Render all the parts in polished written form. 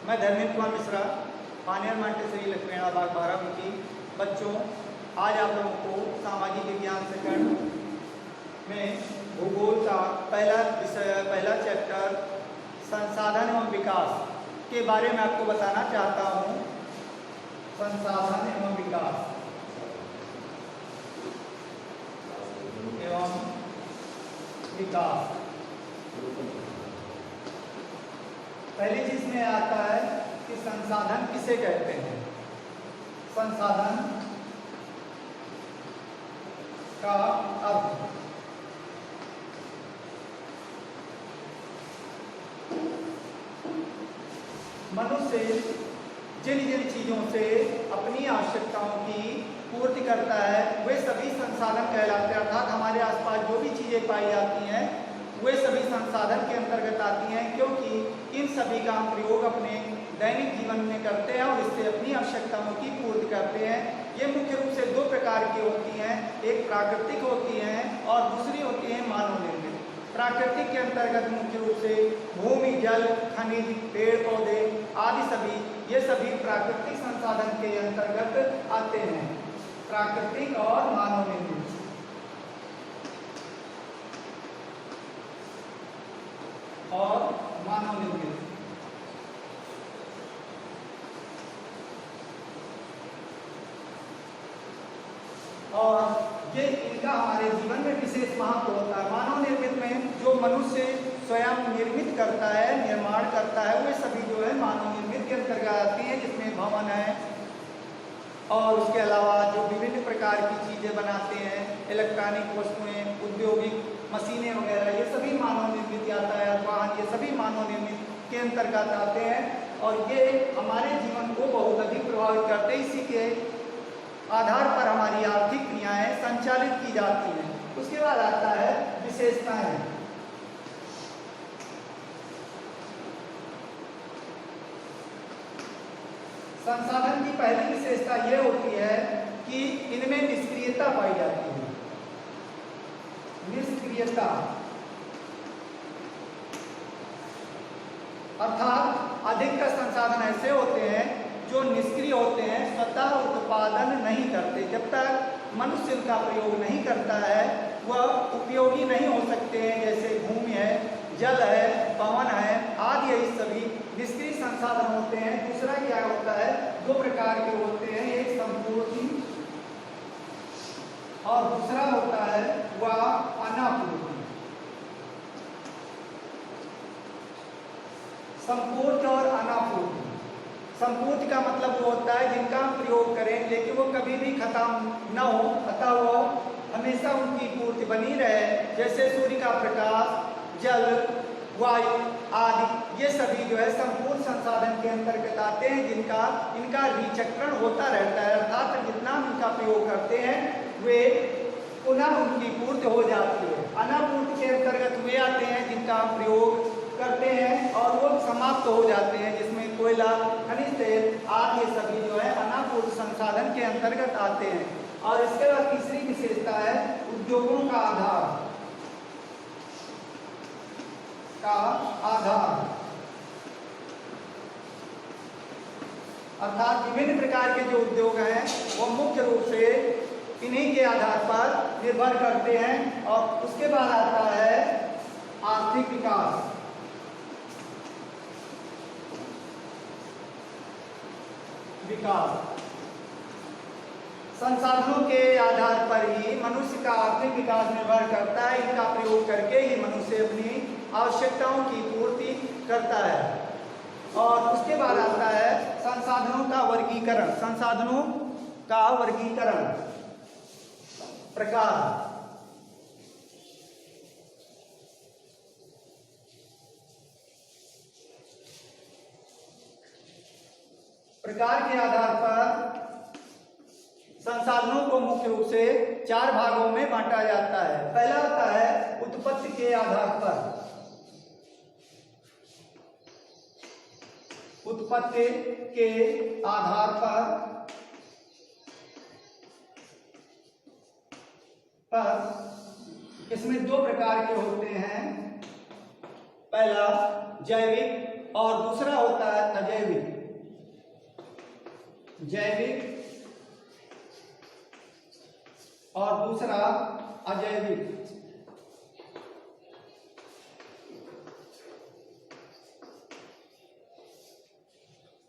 मैं धर्मेंद्र कुमार मिश्रा, पानियर मांटेसरी लक्ष्मीणा बाग बाराबंकी। बच्चों, आज आप लोगों को सामाजिक विज्ञान सेकंड में भूगोल का पहला चैप्टर संसाधन एवं विकास के बारे में आपको बताना चाहता हूँ। संसाधन एवं विकास पहली चीज में आता है कि संसाधन किसे कहते हैं। संसाधन का अर्थ मनुष्य जिन जिन चीजों से अपनी आवश्यकताओं की पूर्ति करता है वे सभी संसाधन कहलाते हैं। अर्थात हमारे आसपास जो भी चीजें पाई जाती हैं वे सभी संसाधन के अंतर्गत आती हैं, क्योंकि इन सभी का हम प्रयोग अपने दैनिक जीवन में करते हैं और इससे अपनी आवश्यकताओं की पूर्ति करते हैं। ये मुख्य रूप से दो प्रकार की होती हैं, एक प्राकृतिक होती हैं और दूसरी होती है मानव निर्मित। प्राकृतिक के अंतर्गत मुख्य रूप से भूमि, जल, खनिज, पेड़ पौधे आदि ये सभी प्राकृतिक संसाधन के अंतर्गत आते हैं। प्राकृतिक और मानव निर्मित। और मानव निर्मित। और ये इनका हमारे जीवन में विशेष महत्व होता है। मानव निर्मित में जो मनुष्य स्वयं निर्मित करता है, निर्माण करता है, वे सभी जो है मानव निर्मित के अंतर्गत आती हैं, जिसमें भवन है और उसके अलावा जो विभिन्न प्रकार की चीजें बनाते हैं, इलेक्ट्रॉनिक वस्तुएं, औद्योगिक मशीनें वगैरह, ये सभी मानव निर्मित आता है। वाहन, ये सभी मानव निर्मित के अंतर्गत आते हैं और ये हमारे जीवन को बहुत अधिक प्रभावित करते हैं। इसी के आधार पर हमारी आर्थिक क्रियाएं संचालित की जाती हैं। उसके बाद आता है विशेषताएं। संसाधन की पहली विशेषता यह होती है कि इनमें निष्क्रियता पाई जाती है। निष्क्रियता अर्थात अधिकतर संसाधन ऐसे होते हैं जो निष्क्रिय होते हैं, स्वतः उत्पादन नहीं करते। जब तक मनुष्य इनका प्रयोग नहीं करता है वह उपयोगी नहीं हो सकते हैं। जैसे भूमि है, जल है, पवन है आदि, यही सभी निष्क्रिय संसाधन होते हैं। दूसरा क्या होता है, दो प्रकार के होते हैं, एक संपूर्ति और दूसरा होता है वह अनापूर्ति। संपूर्ति और अनापूर्ति। संपूर्ति का मतलब वो होता है जिनका हम प्रयोग करें लेकिन वो कभी भी खत्म न हो, अतः वो हमेशा उनकी पूर्ति बनी रहे। जैसे सूर्य का प्रकाश, जल, वायु आदि, ये सभी जो है संपूर्ण संसाधन के अंतर्गत आते हैं, इनका रिचक्रण होता रहता है। अर्थात जितना हम इनका प्रयोग करते हैं वे पुनः उनकी पूर्ति हो जाती है। अनापूर्ति के अंतर्गत वे आते हैं जिनका हम प्रयोग करते हैं और वो समाप्त हो जाते हैं, जिसमें कोयला, खनिज तेल आदि ये सभी जो है अनापूर्त संसाधन के अंतर्गत आते हैं। और इसके बाद तीसरी विशेषता है उद्योगों का आधार। अर्थात विभिन्न प्रकार के जो उद्योग हैं वो मुख्य रूप से इन्हीं के आधार पर निर्भर करते हैं। और उसके बाद आता है आर्थिक विकास। संसाधनों के आधार पर ही मनुष्य का आर्थिक विकास निर्भर करता है। इनका प्रयोग करके ही मनुष्य अपनी आवश्यकताओं की पूर्ति करता है। और उसके बाद आता है संसाधनों का वर्गीकरण। संसाधनों का वर्गीकरण, प्रकार। प्रकार के आधार पर संसाधनों को मुख्य रूप से चार भागों में बांटा जाता है। पहला आता है उत्पत्ति के आधार पर। उत्पत्ति के आधार पर इसमें दो प्रकार के होते हैं। पहला जैविक और दूसरा होता है अजैविक। जैविक और दूसरा अजैविक।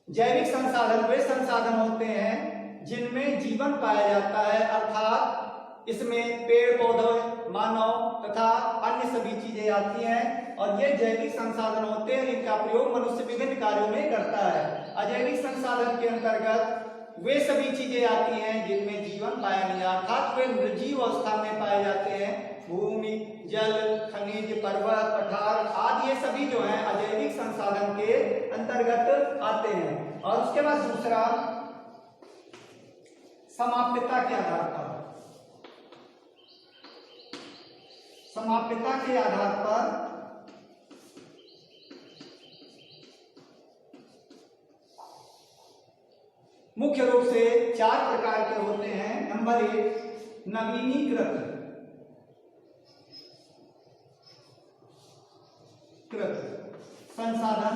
जैविक संसाधन वे संसाधन होते हैं जिनमें जीवन पाया जाता है, अर्थात इसमें पेड़ पौधे, मानव तथा अन्य सभी चीजें आती हैं, और ये जैविक संसाधन होते हैं जिनका प्रयोग मनुष्य विभिन्न कार्यों में करता है। अजैविक संसाधन के अंतर्गत वे सभी चीजें आती हैं जिनमें जीवन पाया नहीं, अर्थात वे निर्जीव अवस्था में पाए जाते हैं। भूमि, जल, खनिज, पर्वत, पठार आदि ये सभी जो हैं अजैविक संसाधन के अंतर्गत आते हैं। और उसके बाद दूसरा समाप्यता के आधार पर, समाप्यता के आधार पर मुख्य रूप से 4 प्रकार के होते हैं। नंबर 1 नवीनीकृत संसाधन,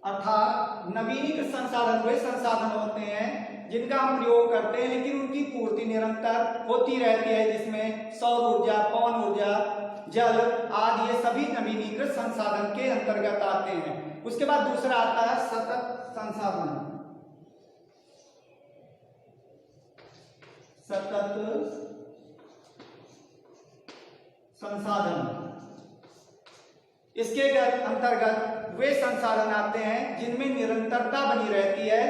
अर्थात नवीनीकृत संसाधन वे संसाधन होते हैं जिनका हम प्रयोग करते हैं लेकिन उनकी पूर्ति निरंतर होती रहती है, जिसमें सौर ऊर्जा, पवन ऊर्जा, जल आदि ये सभी नवीनीकृत संसाधन के अंतर्गत आते हैं। उसके बाद दूसरा आता है सतत संसाधन। सतत संसाधन, इसके अंतर्गत वे संसाधन आते हैं जिनमें निरंतरता बनी रहती है,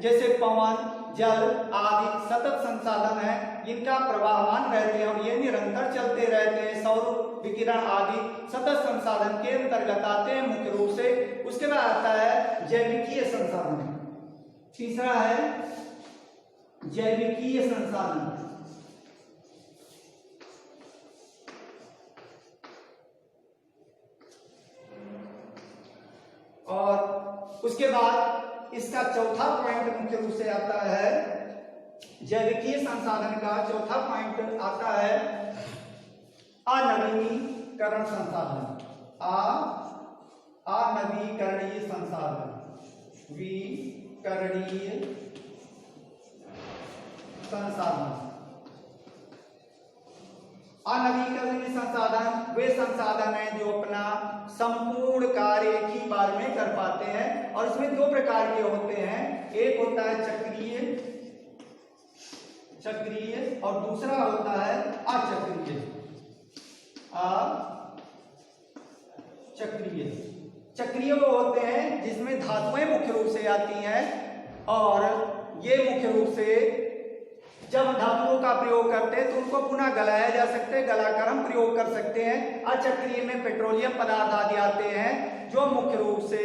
जैसे पवन, जल आदि सतत संसाधन है जिनका प्रवाहमान रहते हैं और ये निरंतर चलते रहते हैं। सौर विकिरण आदि सतत संसाधन के अंतर्गत आते हैं मुख्य रूप से। उसके बाद आता है जैविकीय संसाधन। तीसरा है जैविकीय संसाधन। और उसके बाद इसका चौथा पॉइंट मुख्य रूप से आता है, जैविकीय संसाधन का चौथा पॉइंट आता है अनवीनीकरण संसाधन। अनवीकरणीय संसाधन, विकरणीय संसाधन। अनवीकरणीय संसाधन वे संसाधन हैं जो अपना संपूर्ण कार्य एक ही बार में कर पाते हैं, और इसमें 2 प्रकार के होते हैं। एक होता है चक्रीय और दूसरा होता है अचक्रीय। चक्रीय वो होते हैं जिसमें धातुएं मुख्य रूप से आती हैं, और ये मुख्य रूप से जब धातुओं का प्रयोग करते हैं तो उनको पुनः गलाया जा सकते हैं, गलाकर हम प्रयोग कर सकते हैं। अचक्रीय में पेट्रोलियम पदार्थ आदि आते हैं जो मुख्य रूप से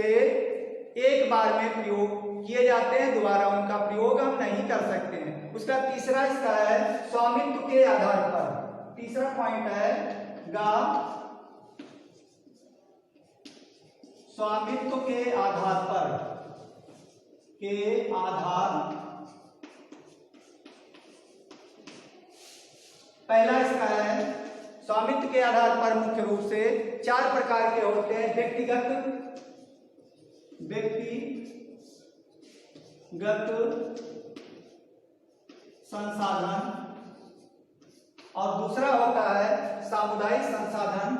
एक बार में प्रयोग किए जाते हैं, दोबारा उनका प्रयोग हम नहीं कर सकते हैं। उसका तीसरा इसका है स्वामित्व के आधार पर। तीसरा पॉइंट है स्वामित्व के आधार पर, पहला इसका है स्वामित्व के आधार पर मुख्य रूप से 4 प्रकार के होते हैं। व्यक्तिगत संसाधन, और दूसरा होता है सामुदायिक संसाधन,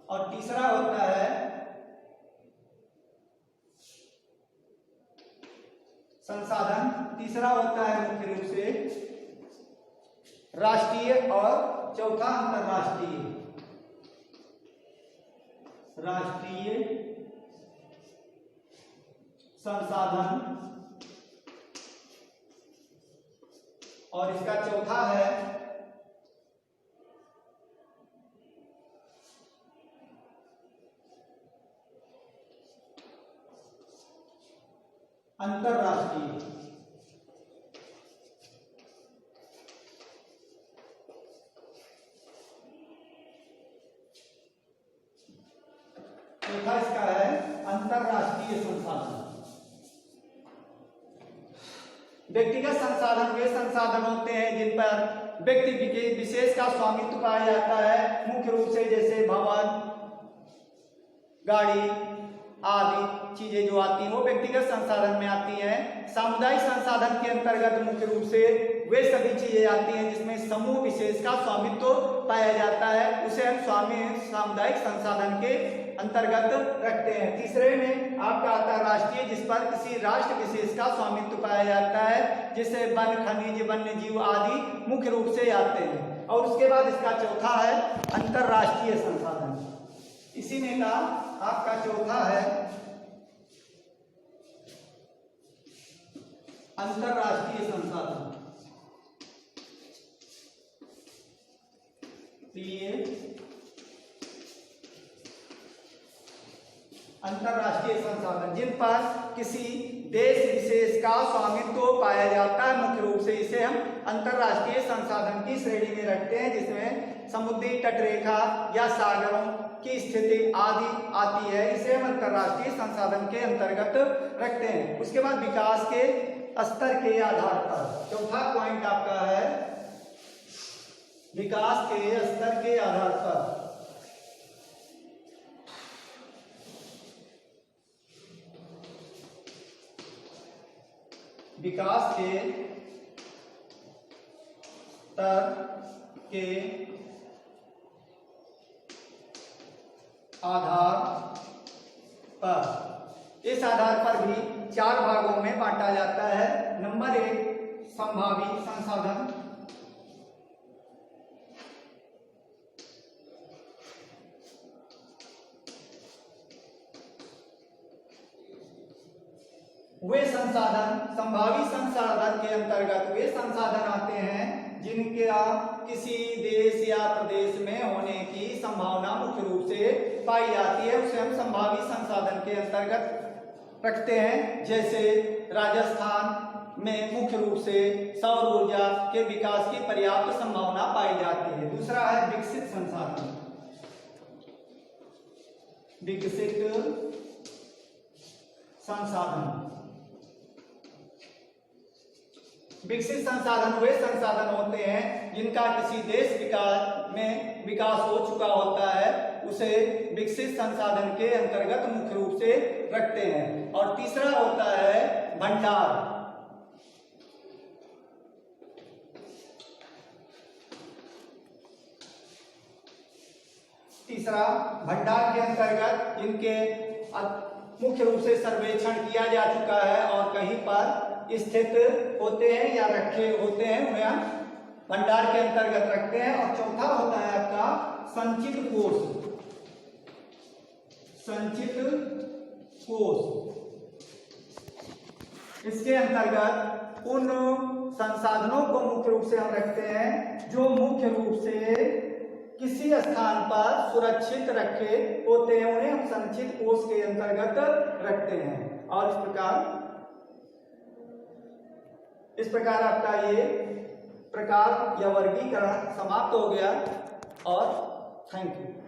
और तीसरा होता है संसाधन। तीसरा होता है मुख्य रूप से राष्ट्रीय, और चौथा अंतरराष्ट्रीय। राष्ट्रीय संसाधन, और इसका चौथा है अंतरराष्ट्रीय। चौथा आपका है अंतरराष्ट्रीय संसाधन। व्यक्तिगत संसाधन वे संसाधन होते हैं जिन पर व्यक्ति विशेष का स्वामित्व पाया जाता है, मुख्य रूप से जैसे भवन, गाड़ी आदि चीजें जो आती हैं वो व्यक्तिगत संसाधन में आती हैं। सामुदायिक संसाधन के अंतर्गत मुख्य रूप से वे सभी चीजें आती हैं जिसमें समूह विशेष का स्वामित्व पाया जाता है, उसे हम सामुदायिक संसाधन के अंतर्गत रखते हैं। तीसरे में आपका आता है राष्ट्रीय, जिस पर किसी राष्ट्र विशेष का स्वामित्व पाया जाता है, जिसे वन, खनिज, वन्य जीव आदि मुख्य रूप से आते हैं। और उसके बाद इसका चौथा है अंतरराष्ट्रीय संसाधन। इसी में का आपका चौथा है अंतरराष्ट्रीय संसाधन। अंतरराष्ट्रीय संसाधन जिन पर किसी देश विशेष का स्वामित्व पाया जाता है, मुख्य रूप से इसे हम अंतरराष्ट्रीय संसाधन की श्रेणी में रखते हैं, जिसमें समुद्री तटरेखा या सागरों की स्थिति आदि आती है, इसे हम अंतरराष्ट्रीय संसाधन के अंतर्गत रखते हैं। उसके बाद विकास के स्तर के आधार पर चौथा पॉइंट आपका है विकास के स्तर के आधार पर विकास के स्तर के आधार पर, इस आधार पर भी 4 भागों में बांटा जाता है। नंबर 1 संभावी संसाधन, वे संसाधन संभावी संसाधन के अंतर्गत वे संसाधन आते हैं जिनके किसी देश या प्रदेश में होने की संभावना मुख्य रूप से पाई जाती है, उसे हम संभावी संसाधन के अंतर्गत रखते हैं। जैसे राजस्थान में मुख्य रूप से सौर ऊर्जा के विकास की पर्याप्त संभावना पाई जाती है। दूसरा है विकसित संसाधन। विकसित संसाधन, विकसित संसाधन वे संसाधन होते हैं जिनका किसी देश में विकास हो चुका होता है, उसे विकसित संसाधन के अंतर्गत मुख्य रूप से रखते हैं। और तीसरा होता है भंडार। तीसरा भंडार के अंतर्गत जिनके मुख्य रूप से सर्वेक्षण किया जा चुका है और कहीं पर स्थित होते हैं या रखे होते हैं, उन्हें हम भंडार के अंतर्गत रखते हैं। और चौथा होता है आपका संचित कोष। संचित कोष, इसके अंतर्गत उन संसाधनों को मुख्य रूप से हम रखते हैं जो मुख्य रूप से किसी स्थान पर सुरक्षित रखे होते हैं, उन्हें हम संचित कोष के अंतर्गत रखते हैं। और इस प्रकार आपका ये प्रकार या वर्गीकरण समाप्त हो गया। और थैंक यू।